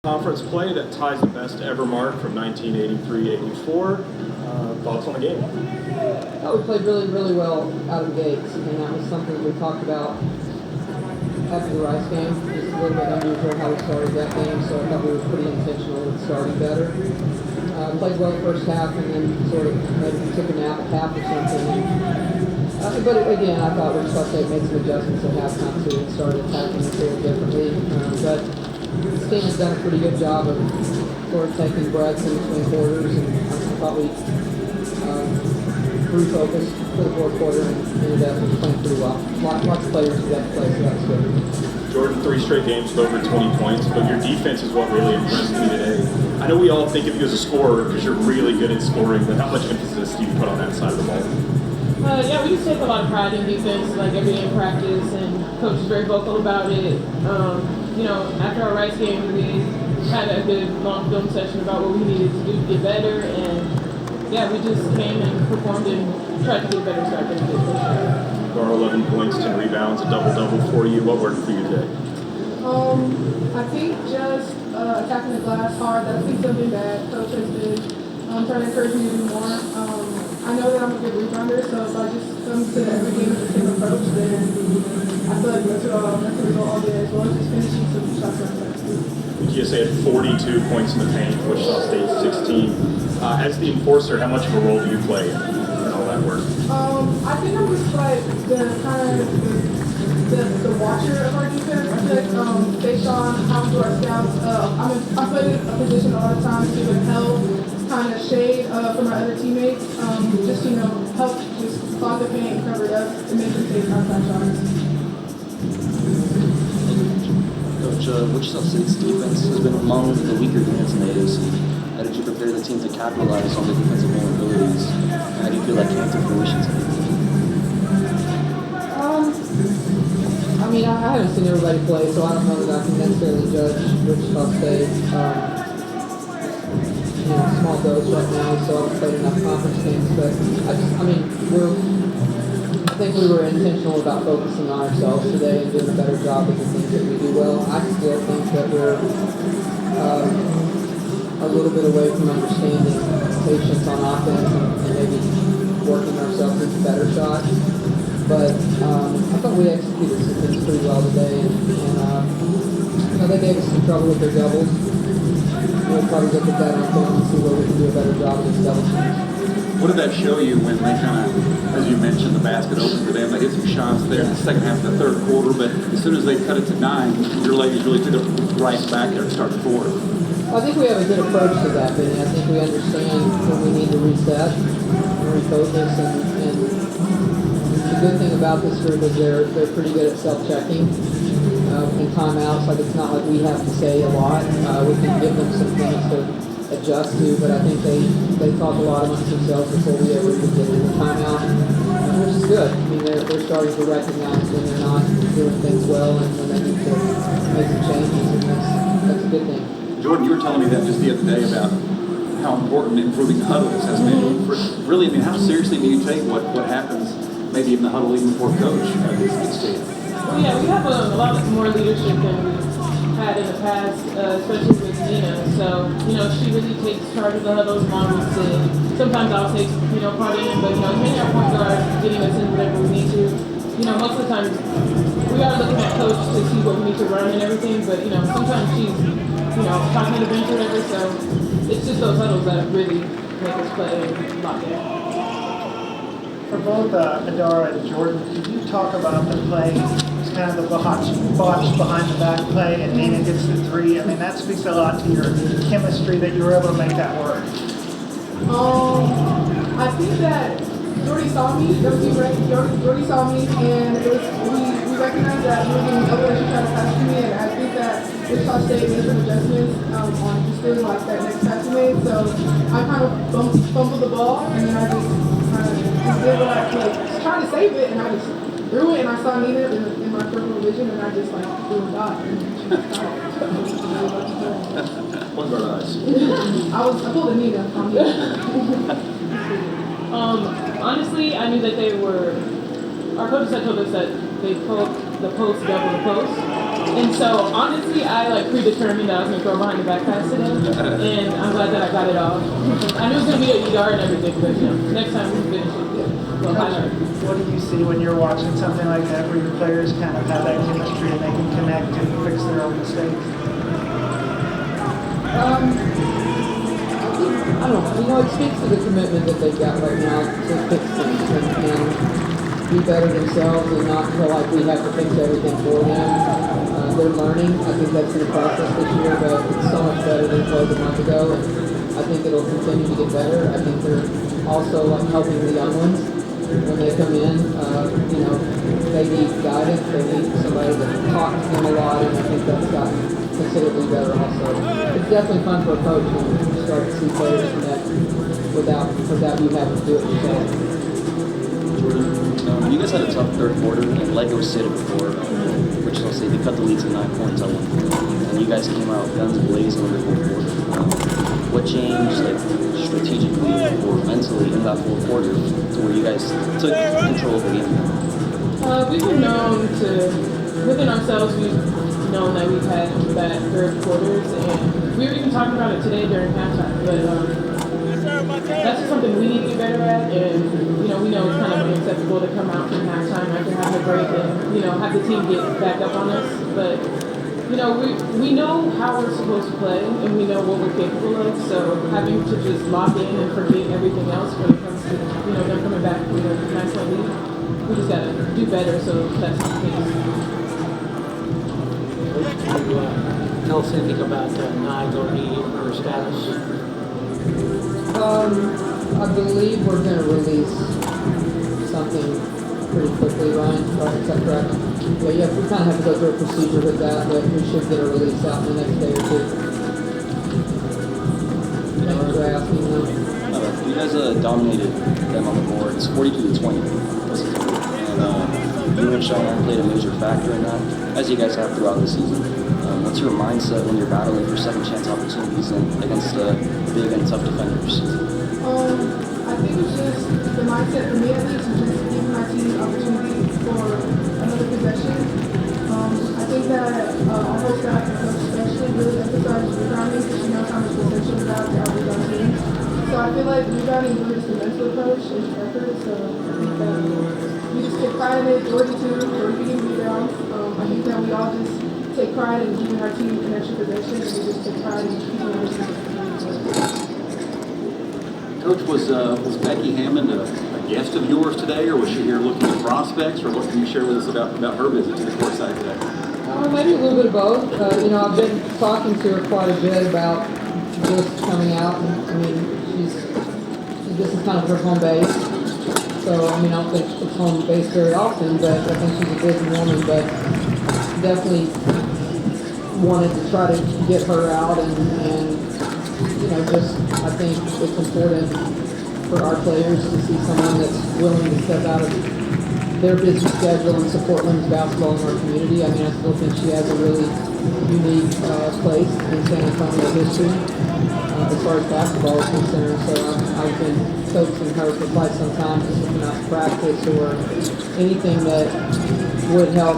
Conference play that ties the best ever mark from 1983-84. Thoughts on the game? We played really, really well out of the gates, and that was something we talked about after the Rice game. Just a little bit unusual how we started that game, so I thought we were pretty intentional with starting better. Played well the first half, and then sort of maybe took a nap at half or something. But again, I thought Wichita State made some adjustments at halftime too and started attacking the field differently. But this team has done a pretty good job of sort of taking breaths in between quarters, and I thought we refocused for the fourth quarter and ended up playing pretty well. Lots of players who got to play, so that's good. Jordyn, 3 straight games with over 20 points, but your defense is what really impressed me today. I know we all think of you as a scorer because you're really good at scoring, but how much emphasis do you put on that side of the ball? Yeah, we just take a lot of pride in defense, like every day in practice, and coach is very vocal about it. After our Rice game, we had a good long film session about what we needed to do to get better, and yeah, we just came and performed and tried to get a better start than we did for sure. There are 11 points, 10 rebounds, a double-double for you. What worked for you today? I think just attacking the glass hard. That's been something that coach has been trying to encourage me to do more. I know that I'm a good rebounder, so if I just come to every game with the same approach, then I feel like that's what I'll all day, as well as just finishing some shots on that. UTSA had 42 points in the paint, Wichita State 16. As the enforcer, how much of a role do you play in all that work? I think I'm just like the watcher of our defense. I feel like based on how we do our scouts, I'm put in a position a lot of times to help kind of shade for my other teammates. Just help just clog the paint, cover it up, and make them take outside shots. Coach, Wichita State's defense has been among the weaker units in the AAC. How did you prepare the team to capitalize on the defensive vulnerabilities? How do you feel that came to fruition today? I haven't seen everybody play, so I don't know that I can necessarily judge Wichita State. Small dose right now, so I haven't played enough conference games, but I think we were intentional about focusing on ourselves today and doing a better job of the things that we do well. I still think that we're a little bit away from understanding patience on offense and maybe working ourselves into better shots. But I thought we executed some things pretty well today, and they gave us some trouble with their doubles. We'll probably look at that on film and see where we can do a better job against double teams. What did that show you when they kind of, as you mentioned, the basket opened for them? They hit some shots there in the second half of the third quarter, but as soon as they cut it to 9, your ladies really took it right back there and started forward. I think we have a good approach to that, Benny. I think we understand when we need to reset and refocus, and the good thing about this group is they're pretty good at self-checking and timeouts. Like, it's not like we have to say a lot. We can give them some things to adjust to, but I think they talk a lot amongst themselves before we ever even get in the timeout, which is good. They're starting to recognize when they're not doing things well and when they need to make some changes, and that's a good thing. Jordyn, you were telling me that just the other day about how important improving the huddles has been. Really, how seriously do you take what happens maybe in the huddle even before coach gets to you? Well, yeah, we have a lot more leadership than we've had in the past, especially with Nina. So, she really takes charge of the huddles, models it. Sometimes I'll take, part in, but, mainly our point guard getting us in whatever we need to. Most of the time, we are looking at coach to see what we need to run and everything, but, sometimes she's, talking to the bench or whatever, so it's just those huddles that really make us play and lock in. For both Idara and Jordyn, could you talk about the play? It's kind of the botch behind the back play, and Nina gets the 3. That speaks a lot to your chemistry that you were able to make that work. I think that Jordyn saw me. Jordyn saw me, and we recognized that we were getting over and she tried to pass to me, and I think that Wichita State made some adjustments on just doing like that next pass we made. So I kind of fumbled the ball, and then I just did what I trying to save it, and I just threw it, and I saw Nina in my peripheral vision, and I just threw a dot, and she stopped. One guard eyes. I pulled a Nina on me. Honestly, I knew that our coaches had told us that they pulled the post double the post. And so honestly, I like predetermined that I was gonna throw behind the back pass today, and I'm glad that I got it off. I knew it was gonna be a yard and everything, but next time we finish it. Well, What do you see when you're watching something like that, where your players kind of have that chemistry and they can connect and fix their own mistakes? I don't know. It speaks to the commitment that they've got right now to fix things and be better themselves and not feel like we have to fix everything for them. They're learning. I think that's in the process this year, but it's so much better than it was a month ago. And I think it'll continue to get better. I think they're also like helping the young ones when they come in. They need guidance. They need somebody to talk to them a lot, and I think that's gotten considerably better also. It's definitely fun for a coach when you start to see players connect without you having to do it yourself. Jordyn, you guys had a tough third quarter, and like it was stated before, Wichita State, they cut the lead to 9 points at one point, and you guys came out guns blazing in the fourth quarter. What changed, strategically or mentally in that fourth quarter to where you guys took control of the game? We've been known to, within ourselves, we've known that we've had bad third quarters, and we were even talking about it today during halftime, but that's just something we need to get better at, and we know it's kind of unacceptable to come out from halftime after having a break and have the team get back up on us, but we know how we're supposed to play, and we know what we're capable of, so having to just lock in and forget everything else when it comes to them coming back with a 9-point lead, we just gotta do better, so that's the case. Can you tell us anything about Nye Gordy, her status? I believe we're going to release something pretty quickly, Ryan. Is that correct? Yeah, we kind of have to go through a procedure with that, but we should get a release out in the next day or two. Thanks for asking them. You guys dominated them on the boards, 42-20. And you and Sean played a major factor in that, as you guys have throughout the season. What's your mindset when you're battling for second chance opportunities and against big and tough defenders? I think it's just the mindset for me at least is just giving my team the opportunity for another possession. I think that our whole staff and coach especially really emphasizes rebounding because she knows how much potential we have to outdo our team. So I feel like rebounding really just a mental approach and effort. So I think that we just take pride in it. Jordyn too, Jordyn getting rebounds. I think that we all just take pride in giving our team an extra possession, and we just take pride in keeping our team. Coach, was Becky Hammond a guest of yours today, or was she here looking at prospects, or what can you share with us about her visit to the courtside today? Maybe a little bit of both. I've been talking to her quite a bit about just coming out. This is kind of her home base. So, I don't think it's home base very often, but I think she's a busy woman, but definitely wanted to try to get her out and I think it's important for our players to see someone that's willing to step out of their busy schedule and support women's basketball in our community. I still think she has a really unique place in San Antonio history as far as basketball is concerned. So I've been coaching her for quite some time, just looking out practice or anything that would help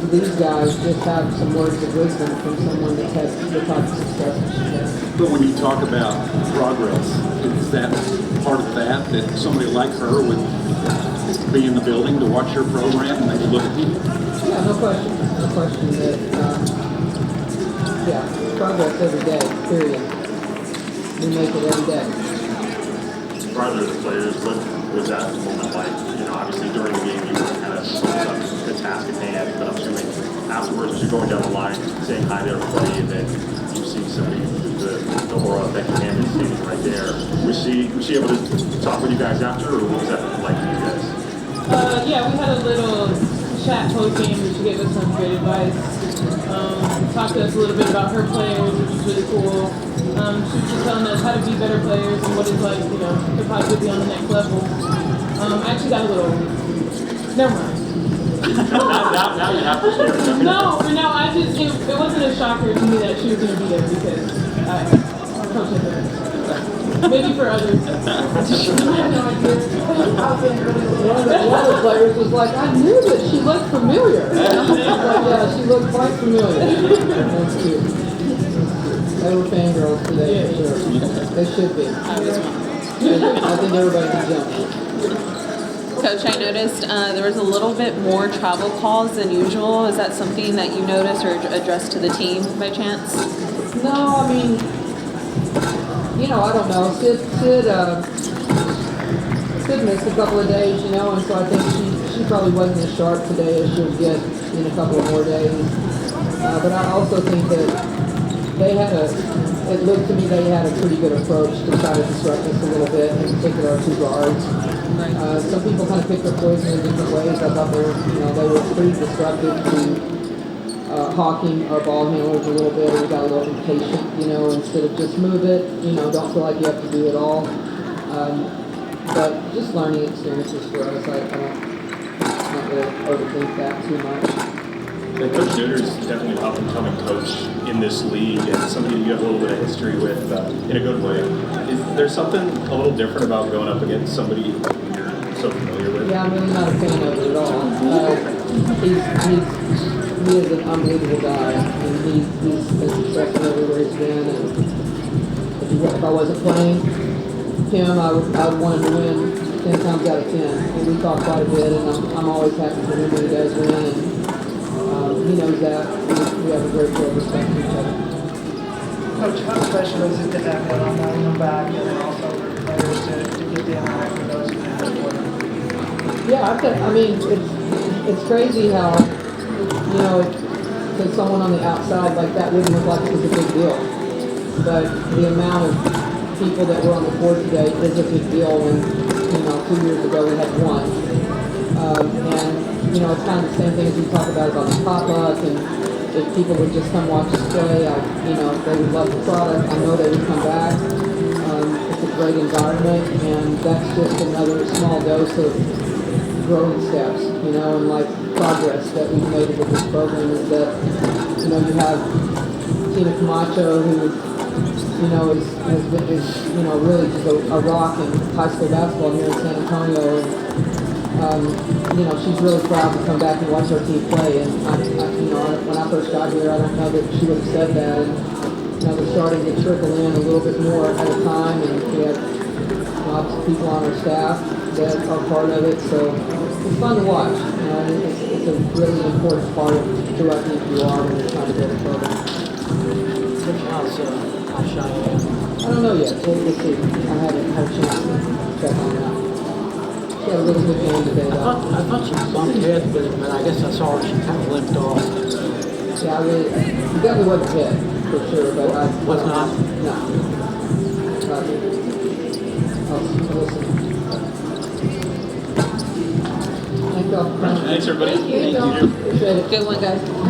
these guys just have some words of wisdom from someone that has the type of success that she has. But when you talk about progress, is that part of that somebody like her would be in the building to watch your program and maybe look at you? Yeah, no question. No question that, progress every day, period. We make it every day. For other players, what was that moment like? Obviously during the game you were kind of the task at hand, but I'm assuming afterwards as you're going down the line, saying hi to everybody, and then you see somebody, the aura of Becky Hammond standing right there. Was she able to talk with you guys after, or what was that like for you guys? Yeah, we had a little chat post-game where she gave us some great advice. Talked to us a little bit about her players, which was really cool. She was just telling us how to be better players and what it's like, to possibly be on the next level. I actually got a little, never mind. now you have to share it. No, it wasn't a shocker to me that she was going to be there because I coached her. Maybe for others. I had no idea. I was in really One of the players was like, I knew that she looked familiar. I was like, yeah, she looked quite familiar. That's cute. They were fangirls today, for sure. They should be. I think everybody can jump. Coach, I noticed there was a little bit more travel calls than usual. Is that something that you noticed or addressed to the team by chance? No, I mean, I don't know. Sid missed a couple of days, and so I think she probably wasn't as sharp today as she'll get in a couple of more days. But I also think that it looked to me they had a pretty good approach to try to disrupt us a little bit, in particular our two guards. Some people kind of picked their poison in different ways. I thought they were pretty disruptive to Hawking, our ball handlers, a little bit. We got a little impatient, instead of just move it, don't feel like you have to do it all. But just learning experiences for us. I don't really overthink that too much. Coach Jordyn is definitely an up-and-coming coach in this league, and somebody you have a little bit of history with in a good way. Is there something a little different about going up against somebody you're so familiar with? Yeah, I'm really not a fan of it at all. He is an unbelievable guy, and he's been successful everywhere he's been. And if I wasn't playing him, I would want him to win 10 times out of 10. And we talk quite a bit, and I'm always happy for him when he does win. And he knows that. We have a great deal of respect for each other. Coach, how special is it to have that on the back and then also for the players to get the interact with those who have for them? Yeah, it's crazy how, to someone on the outside like that wouldn't look like it was a big deal. But the amount of people that were on the court today is a big deal when, 2 years ago we had one. It's kind of the same thing as we talk about the pop-up, and if people would just come watch us play, they would love the product. I know they would come back. It's a great environment, and that's just another small dose of growing steps, and like progress that we've made with this program is that, you have Tina Camacho who, is really just a rock in high school basketball here in San Antonio. And, she's really proud to come back and watch our team play. And when I first got here, I don't know that she would have said that. And they're starting to trickle in a little bit more at a time, and we have lots of people on our staff that are part of it. So it's fun to watch. It's a really important part of who I think you are when you're trying to build a program. How shy I am. I don't know yet. We'll see. I haven't had a chance to check on that. She had a really good game today, though. I thought she bumped heads with him, but I guess I saw her, she kind of limped off. Yeah, he definitely wasn't hit, for sure, but I... Was not? No. I'll listen. Thank y'all. Thanks, everybody. Thank you. Appreciate it. Good one, guys.